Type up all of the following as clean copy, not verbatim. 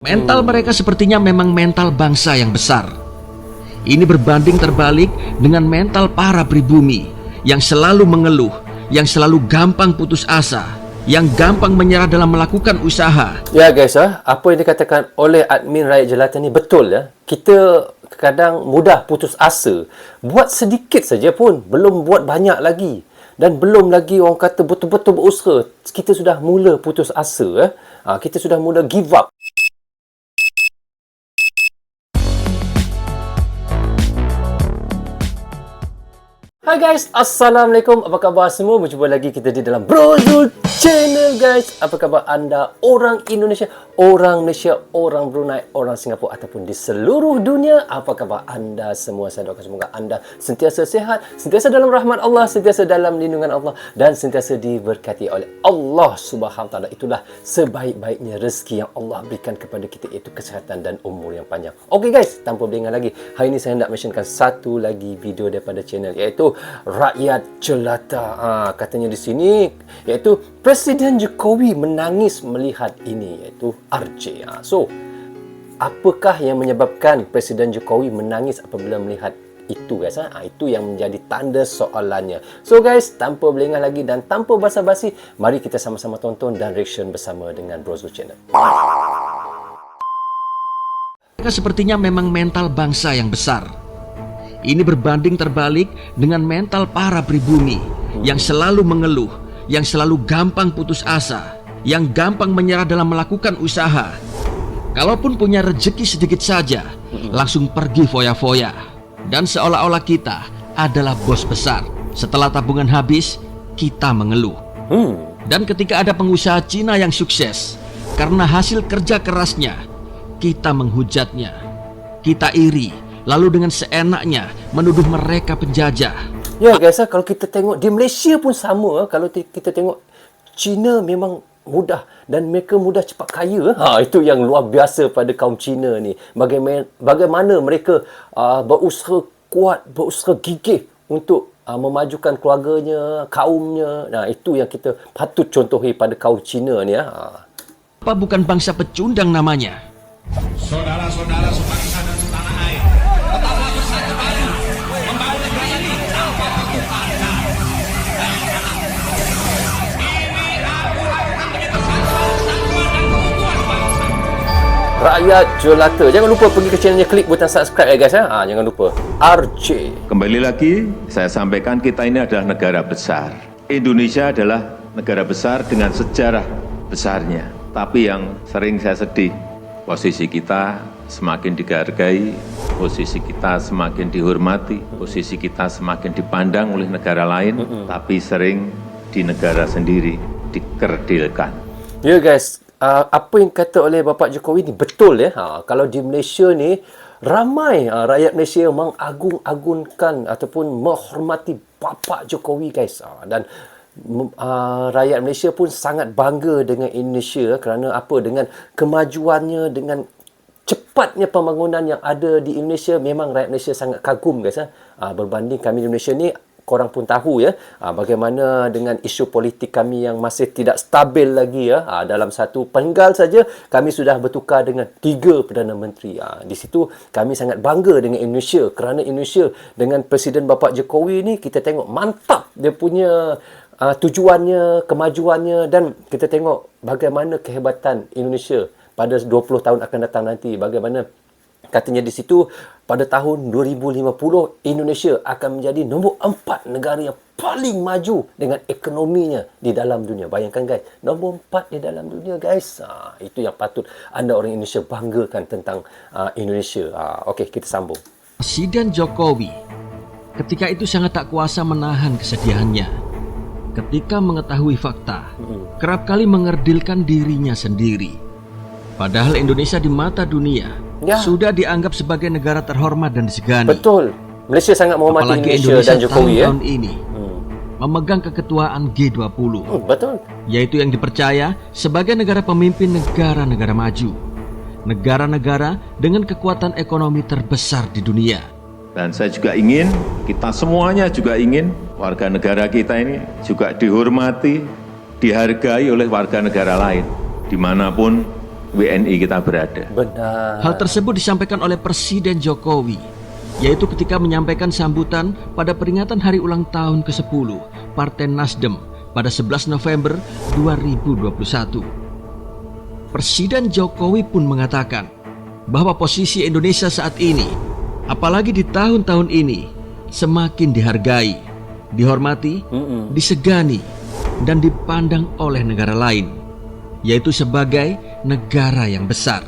Mental mereka sepertinya memang mental bangsa yang besar. Ini berbanding terbalik dengan mental para pribumi yang selalu mengeluh, yang selalu gampang putus asa, yang gampang menyerah dalam melakukan usaha. Ya guys, apa yang dikatakan oleh admin Rakyat Jelata ni betul ya. Kita kadang mudah putus asa. Buat sedikit saja pun, belum buat banyak lagi. Dan belum lagi orang kata betul-betul berusaha, kita sudah mula putus asa. Kita sudah mula give up. Hai guys, Assalamualaikum. Apa khabar semua? Berjumpa lagi kita di dalam Bro Zul Channel guys. Apa khabar anda orang Indonesia, orang Malaysia, orang Brunei, orang Singapura ataupun di seluruh dunia? Apa khabar anda semua? Saya doakan semoga anda sentiasa sihat, sentiasa dalam rahmat Allah, sentiasa dalam lindungan Allah dan sentiasa diberkati oleh Allah Subhanahu Wa Taala. Itulah sebaik-baiknya rezeki yang Allah berikan kepada kita, iaitu kesihatan dan umur yang panjang. Okey guys, tanpa berlengah lagi, hari ini saya hendak mentionkan satu lagi video daripada channel, iaitu Rakyat Jelata. Katanya di sini iaitu Presiden Jokowi menangis melihat ini, iaitu RJ. So, apakah yang menyebabkan Presiden Jokowi menangis apabila melihat itu guys? Itu yang menjadi tanda soalannya. So guys, tanpa berlengah lagi dan tanpa basa-basi, mari kita sama-sama tonton dan reaction bersama dengan Bro Zul Channel. Mereka sepertinya memang mental bangsa yang besar. Ini berbanding terbalik dengan mental para pribumi yang selalu mengeluh, yang selalu gampang putus asa, yang gampang menyerah dalam melakukan usaha. Kalaupun punya rezeki sedikit saja, langsung pergi foya-foya. Dan seolah-olah kita adalah bos besar. Setelah tabungan habis, kita mengeluh. Dan ketika ada pengusaha Cina yang sukses karena hasil kerja kerasnya, kita menghujatnya, kita iri, lalu dengan seenaknya menuduh mereka penjajah. Ya guys, kalau kita tengok di Malaysia pun sama. Kalau kita tengok Cina memang mudah dan mereka mudah cepat kaya. Itu yang luar biasa pada kaum Cina ni. Bagaimana mereka berusaha kuat, berusaha gigih untuk memajukan keluarganya, kaumnya. Itu yang kita patut contohi pada kaum Cina ni. Apa bukan bangsa pecundang namanya? Saudara-saudara sebangsa dan setanah air, tetaplah bersatu padu membangun negara ini tanpa pertumpahan. Ini adalah persatuan dan keutuhan bangsa. Rakyat Jelata. Jangan lupa pergi ke channelnya, klik butang subscribe ya guys. Jangan lupa. RJ. Kembali lagi, saya sampaikan kita ini adalah negara besar. Indonesia adalah negara besar dengan sejarah besarnya. Tapi yang sering saya sedih, posisi kita semakin dihargai, posisi kita semakin dihormati, posisi kita semakin dipandang oleh negara lain, tapi sering di negara sendiri dikerdilkan. Ya guys, apa yang kata oleh Bapak Jokowi ni betul ya. Kalau di Malaysia ni ramai rakyat Malaysia mengagung-agungkan ataupun menghormati Bapak Jokowi guys. Dan rakyat Malaysia pun sangat bangga dengan Indonesia kerana apa? Dengan kemajuannya, dengan cepatnya pembangunan yang ada di Indonesia, memang rakyat Malaysia sangat kagum guys. Berbanding kami di Malaysia ni, korang pun tahu ya, bagaimana dengan isu politik kami yang masih tidak stabil lagi ya. Dalam satu penggal saja kami sudah bertukar dengan 3 Perdana Menteri. Di situ kami sangat bangga dengan Indonesia kerana Indonesia dengan Presiden Bapak Jokowi ni, kita tengok mantap dia punya tujuannya, kemajuannya, dan kita tengok bagaimana kehebatan Indonesia pada 20 tahun akan datang nanti. Bagaimana katanya di situ pada tahun 2050 Indonesia akan menjadi nombor 4 negara yang paling maju dengan ekonominya di dalam dunia. Bayangkan guys, nombor 4 di dalam dunia guys. Itu yang patut anda orang Indonesia banggakan tentang Indonesia. Okey, kita sambung. Presiden Jokowi ketika itu sangat tak kuasa menahan kesedihannya. Ketika mengetahui fakta, kerap kali mengerdilkan dirinya sendiri. Padahal Indonesia di mata dunia sudah dianggap sebagai negara terhormat dan disegani. Betul. Malaysia sangat menghormati Apalagi Indonesia dan Jokowi ya. tahun ini memegang keketuaan G20. Betul. Yaitu yang dipercaya sebagai negara pemimpin negara-negara maju. Negara-negara dengan kekuatan ekonomi terbesar di dunia. Dan saya juga ingin, kita semuanya juga ingin warga negara kita ini juga dihormati, dihargai oleh warga negara lain. Dimanapun WNI kita berada. Benar. Hal tersebut disampaikan oleh Presiden Jokowi, yaitu ketika menyampaikan sambutan pada peringatan hari ulang tahun ke-10 Partai Nasdem pada 11 November 2021. Presiden Jokowi pun mengatakan bahwa posisi Indonesia saat ini, apalagi di tahun-tahun ini, semakin dihargai, dihormati, disegani, dan dipandang oleh negara lain, yaitu sebagai negara yang besar.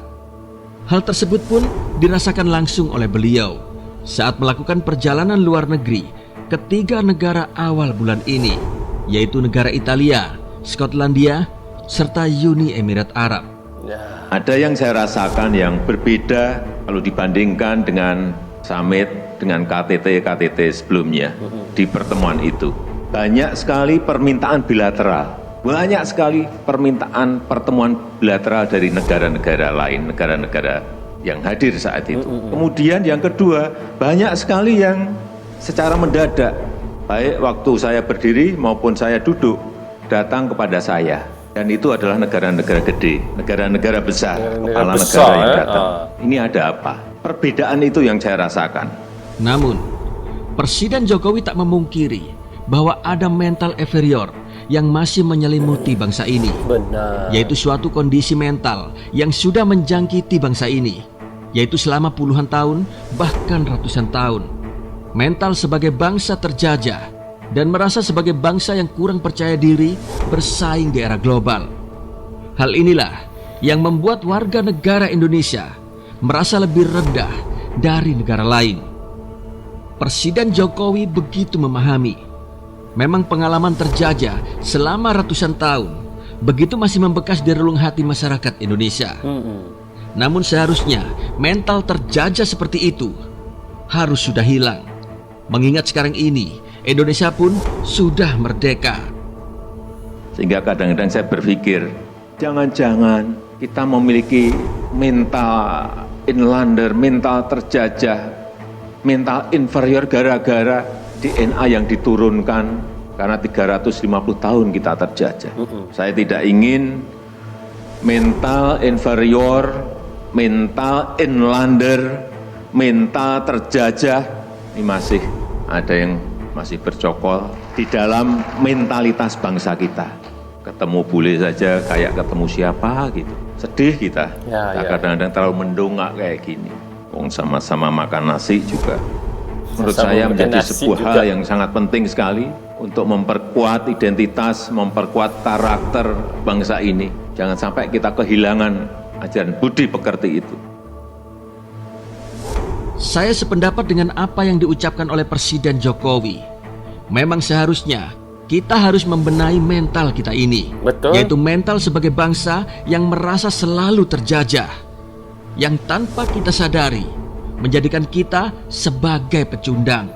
Hal tersebut pun dirasakan langsung oleh beliau saat melakukan perjalanan luar negeri ke 3 negara awal bulan ini, yaitu negara Italia, Skotlandia, serta Uni Emirat Arab. Ada yang saya rasakan yang berbeda kalau dibandingkan dengan summit, dengan KTT sebelumnya di pertemuan itu. Banyak sekali permintaan bilateral. Banyak sekali permintaan pertemuan bilateral dari negara-negara lain, negara-negara yang hadir saat itu. Kemudian yang kedua, banyak sekali yang secara mendadak, baik waktu saya berdiri maupun saya duduk, datang kepada saya. Dan itu adalah negara-negara gede, negara-negara besar, kepala negara yang datang. Ini ada apa? Perbedaan itu yang saya rasakan. Namun, Presiden Jokowi tak memungkiri bahwa ada mental inferior yang masih menyelimuti bangsa ini, Benar. yaitu suatu kondisi mental yang sudah menjangkiti bangsa ini, yaitu selama puluhan tahun bahkan ratusan tahun. Mental sebagai bangsa terjajah dan merasa sebagai bangsa yang kurang percaya diri bersaing di era global. Hal inilah yang membuat warga negara Indonesia merasa lebih rendah dari negara lain. Presiden Jokowi begitu memahami memang pengalaman terjajah selama ratusan tahun begitu masih membekas di relung hati masyarakat Indonesia. Namun seharusnya mental terjajah seperti itu harus sudah hilang, mengingat sekarang ini Indonesia pun sudah merdeka. Sehingga kadang-kadang saya berpikir, jangan-jangan kita memiliki mental inlander, mental terjajah, mental inferior gara-gara DNA yang diturunkan karena 350 tahun kita terjajah. Saya tidak ingin mental inferior, mental inlander, mental terjajah ini masih ada yang masih bercokol di dalam mentalitas bangsa kita. Ketemu bule saja kayak ketemu siapa gitu. Sedih kita. Kadang-kadang terlalu mendongak kayak gini. Wong sama-sama makan nasi juga. Menurut saya menjadi sebuah hal yang sangat penting sekali untuk memperkuat identitas, memperkuat karakter bangsa ini. Jangan sampai kita kehilangan ajaran budi pekerti itu. Saya sependapat dengan apa yang diucapkan oleh Presiden Jokowi. Memang seharusnya kita harus membenahi mental kita ini. Betul. Yaitu mental sebagai bangsa yang merasa selalu terjajah, yang tanpa kita sadari menjadikan kita sebagai pecundang,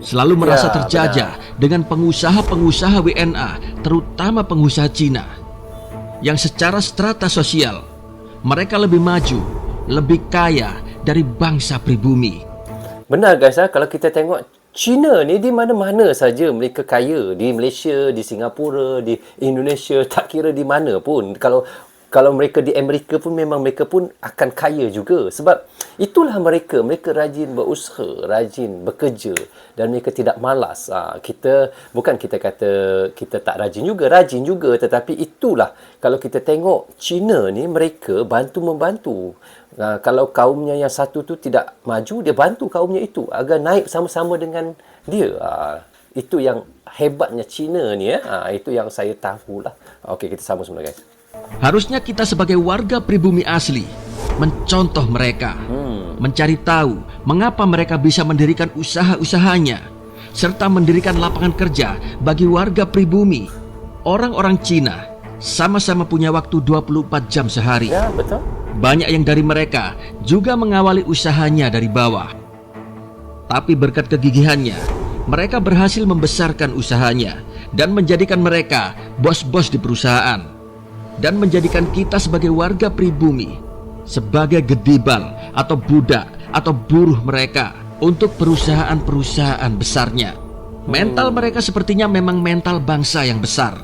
selalu merasa terjajah dengan pengusaha-pengusaha WNA, terutama pengusaha Cina, yang secara strata sosial mereka lebih maju, lebih kaya dari bangsa pribumi. Benar guys, kalau kita tengok China ni di mana-mana saja mereka kaya, di Malaysia, di Singapura, di Indonesia, tak kira di mana pun. Kalau mereka di Amerika pun memang mereka pun akan kaya juga. Sebab itulah mereka rajin berusaha, rajin bekerja dan mereka tidak malas. Bukan kita kata kita tak rajin juga, tetapi itulah kalau kita tengok China ni mereka bantu-membantu. Kalau kaumnya yang satu tu tidak maju, dia bantu kaumnya itu agar naik sama-sama dengan dia. Itu yang hebatnya China ni. Itu yang saya tahulah. Okey, kita sama semula guys. Harusnya kita sebagai warga pribumi asli mencontoh mereka, mencari tahu mengapa mereka bisa mendirikan usaha-usahanya, serta mendirikan lapangan kerja bagi warga pribumi. Orang-orang Cina sama-sama punya waktu 24 jam sehari. Ya, betul. Banyak yang dari mereka juga mengawali usahanya dari bawah. Tapi berkat kegigihannya, mereka berhasil membesarkan usahanya dan menjadikan mereka bos-bos di perusahaan. Dan menjadikan kita sebagai warga pribumi sebagai gedibal atau budak atau buruh mereka untuk perusahaan-perusahaan besarnya. Mental mereka sepertinya memang mental bangsa yang besar.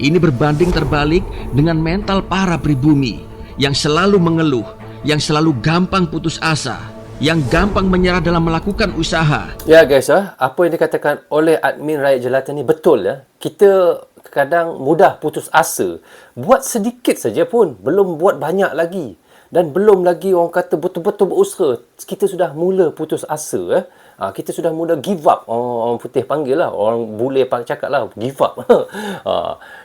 Ini berbanding terbalik dengan mental para pribumi yang selalu mengeluh, yang selalu gampang putus asa, yang gampang menyerah dalam melakukan usaha. Ya guys, apa yang dikatakan oleh admin Rakyat Jelata ni betul ya. Kita kadang mudah putus asa. Buat sedikit saja pun, belum buat banyak lagi. Dan belum lagi orang kata betul-betul berusaha, kita sudah mula putus asa. Kita sudah mula give up. Orang putih panggil lah, orang bule cakap lah, give up.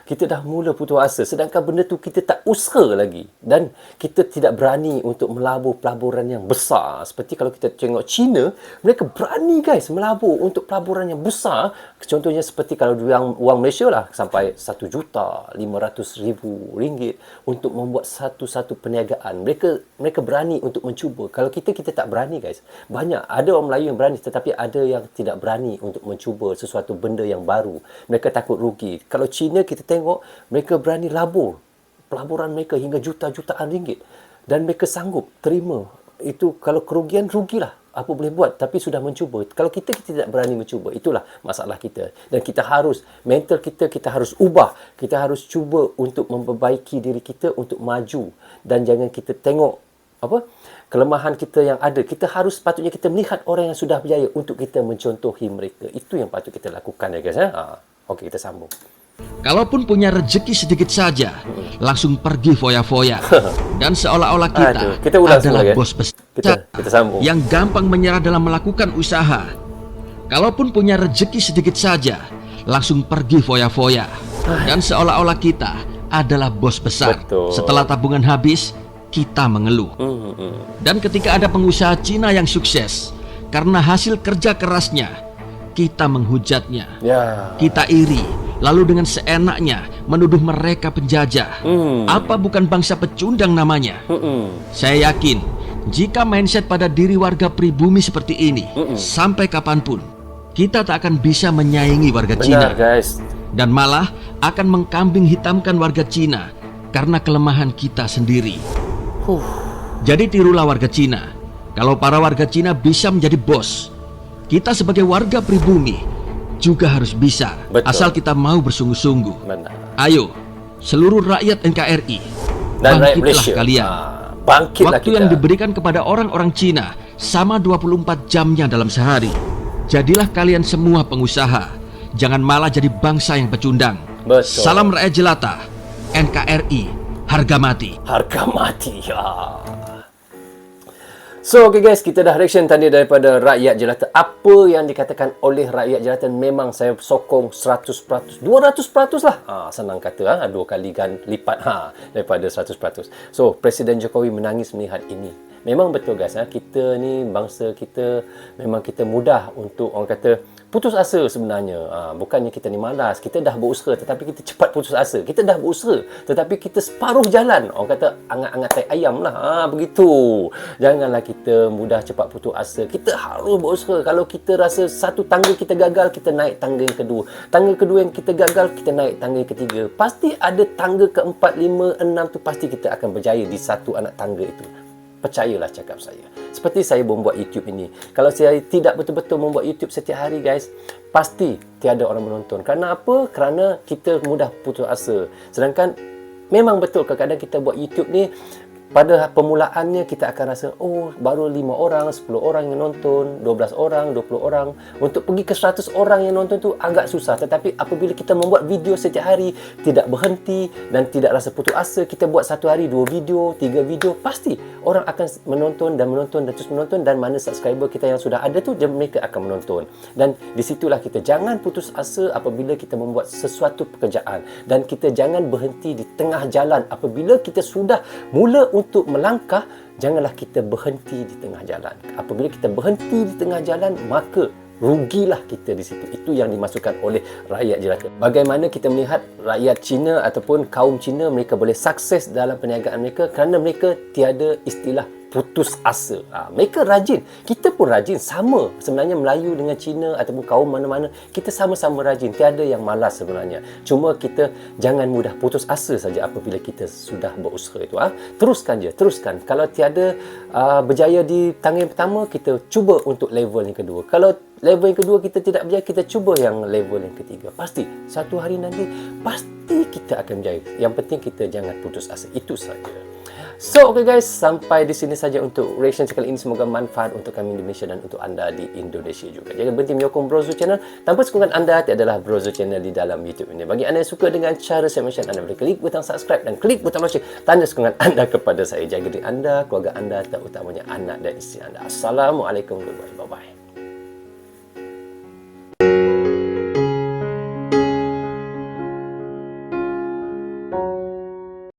Kita dah mula putus asa. Sedangkan benda tu kita tak usaha lagi. Dan kita tidak berani untuk melabur pelaburan yang besar. Seperti kalau kita tengok China, mereka berani guys melabur untuk pelaburan yang besar. Contohnya seperti kalau wang Malaysia lah, sampai 1,500,000 ringgit untuk membuat satu-satu perniagaan. Mereka berani untuk mencuba. Kalau kita tak berani guys. Banyak. Ada orang Melayu yang berani, tetapi ada yang tidak berani untuk mencuba sesuatu benda yang baru. Mereka takut rugi. Kalau China kita tengok, mereka berani labur. Pelaburan mereka hingga juta-jutaan ringgit. Dan mereka sanggup terima. Itu kalau kerugian, rugilah. Apa boleh buat? Tapi sudah mencuba. Kalau kita tidak berani mencuba, itulah masalah kita. Dan kita harus, mental kita harus ubah. Kita harus cuba untuk memperbaiki diri kita untuk maju. Dan jangan kita tengok kelemahan kita yang ada. Patutnya kita melihat orang yang sudah berjaya untuk kita mencontohi mereka. Itu yang patut kita lakukan ya guys. Okey, kita sambung. Kalaupun punya rezeki sedikit saja, langsung pergi foya-foya. Dan seolah-olah kita adalah bos besar kita sambung. yang gampang menyerah dalam melakukan usaha. Kalaupun punya rezeki sedikit saja, langsung pergi foya-foya. Dan seolah-olah kita adalah bos besar. Betul. Setelah tabungan habis, kita mengeluh. Dan ketika ada pengusaha Cina yang sukses karena hasil kerja kerasnya, kita menghujatnya. Kita iri, lalu dengan seenaknya menuduh mereka penjajah. Apa bukan bangsa pecundang namanya? Saya yakin jika mindset pada diri warga pribumi seperti ini, sampai kapanpun kita tak akan bisa menyaingi warga Cina. Guys. Dan malah akan mengkambing hitamkan warga Cina karena kelemahan kita sendiri. Jadi tirulah warga Cina. Kalau para warga Cina bisa menjadi bos, kita sebagai warga pribumi juga harus bisa. Betul. Asal kita mau bersungguh-sungguh. Benar. Ayo, seluruh rakyat NKRI, Dan rakyat bangkitlah Malaysia. kalian. Bangkitlah Waktu kita. yang diberikan kepada orang-orang Cina sama 24 jamnya dalam sehari. Jadilah kalian semua pengusaha. Jangan malah jadi bangsa yang pecundang. Betul. Salam rakyat jelata. NKRI, harga mati. Harga mati. So, okay guys, kita dah reaction tadi daripada Rakyat Jelata. Apa yang dikatakan oleh Rakyat Jelata memang saya sokong 100%, 200% lah. Senang kata, 2 kali lipat daripada 100%. So, Presiden Jokowi menangis melihat ini. Memang betul guys, kita ni bangsa kita memang kita mudah untuk orang kata putus asa sebenarnya. Bukannya kita ni malas, kita dah berusaha tetapi kita cepat putus asa. Kita dah berusaha tetapi kita separuh jalan. Orang kata angat-angat tai ayam lah. Begitu. Janganlah kita mudah cepat putus asa. Kita harus berusaha. Kalau kita rasa satu tangga kita gagal, kita naik tangga yang kedua. Tangga kedua yang kita gagal, kita naik tangga yang ketiga. Pasti ada tangga keempat, lima, enam tu pasti kita akan berjaya di satu anak tangga itu. Percayalah cakap saya. Seperti saya membuat YouTube ini. Kalau saya tidak betul-betul membuat YouTube setiap hari guys, pasti tiada orang menonton. Kerana apa? Kerana kita mudah putus asa. Sedangkan memang betul kadang-kadang kita buat YouTube ni, pada permulaannya kita akan rasa, oh baru 5 orang, 10 orang yang nonton, 12 orang, 20 orang. Untuk pergi ke 100 orang yang nonton tu agak susah. Tetapi apabila kita membuat video setiap hari, tidak berhenti dan tidak rasa putus asa, kita buat satu hari 2 video, 3 video, pasti orang akan menonton dan terus menonton. Dan mana subscriber kita yang sudah ada tu, mereka akan menonton. Dan disitulah kita jangan putus asa apabila kita membuat sesuatu pekerjaan. Dan kita jangan berhenti di tengah jalan. Apabila kita sudah mula untuk melangkah, janganlah kita berhenti di tengah jalan. Apabila kita berhenti di tengah jalan, maka rugilah kita di situ. Itu yang dimasukkan oleh Rakyat Jelata. Bagaimana kita melihat rakyat Cina ataupun kaum Cina, mereka boleh sukses dalam perniagaan mereka kerana mereka tiada istilah putus asa. Mereka rajin. Kita pun rajin. Sama. Sebenarnya Melayu dengan Cina ataupun kaum mana-mana, kita sama-sama rajin. Tiada yang malas sebenarnya. Cuma kita jangan mudah putus asa saja apabila kita sudah berusaha itu. Teruskan je. Teruskan. Kalau tiada berjaya di tangga yang pertama, kita cuba untuk level yang kedua. Kalau level yang kedua kita tidak berjaya, kita cuba yang level yang ketiga. Pasti. Satu hari nanti, pasti kita akan berjaya. Yang penting kita jangan putus asa. Itu saja. So, okay guys, sampai di sini saja untuk reaction kali ini. Semoga manfaat untuk kami di Malaysia dan untuk anda di Indonesia juga. Jangan berhenti menyokong Brozo Channel. Tanpa sokongan anda, tiadalah Brozo Channel di dalam YouTube ini. Bagi anda yang suka dengan cara saya mention, anda boleh klik butang subscribe dan klik butang lonceng. Tanda sokongan anda kepada saya. Jaga diri anda, keluarga anda, terutamanya anak dan isteri anda. Assalamualaikum warahmatullahi wabarakatuh. Bye-bye.